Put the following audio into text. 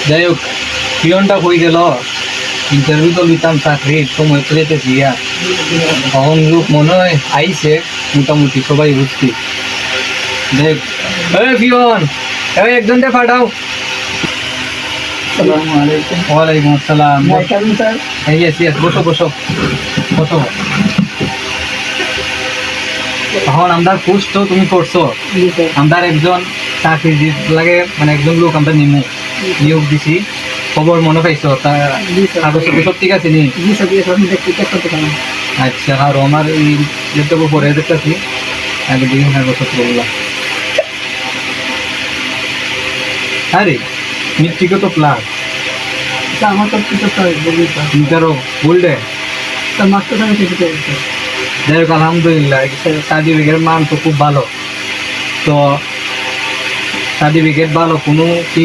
যাই হোক পিয়নটা হয়ে গেল, ইন্টারভিউ তো নিতাম চাকরির সময় তো যেতেছি তখন লোক মনে হয় আইছে মোটামুটি সবাই বুঝছি। দেখ পিয়ন একজনটা পাঠাও। ওয়ালাইকুম আসসালাম। বসো বসো বসো। এখন আমরা কোর্স তো তুমি করছো, আমরা একজন চাকরি লাগে মানে একজন লোক আমরা নিয়োগ দিছি, খবর মনে পাইছো? কাগজপত্র সব ঠিক আছে নি? আচ্ছা, আর আমার এই ল্যাপটপে পরে দেখতেছি আগে দেখি কাগজপত্রগুলো। আরে মৃত্তিকা তো প্লাস আমার তো মিটারও বললে। যাই হোক আলহামদুলিল্লাহ সার্টিফিকেটের মান তো খুব ভালো। তো সার্টিফিকেট ভালো, কোনো কি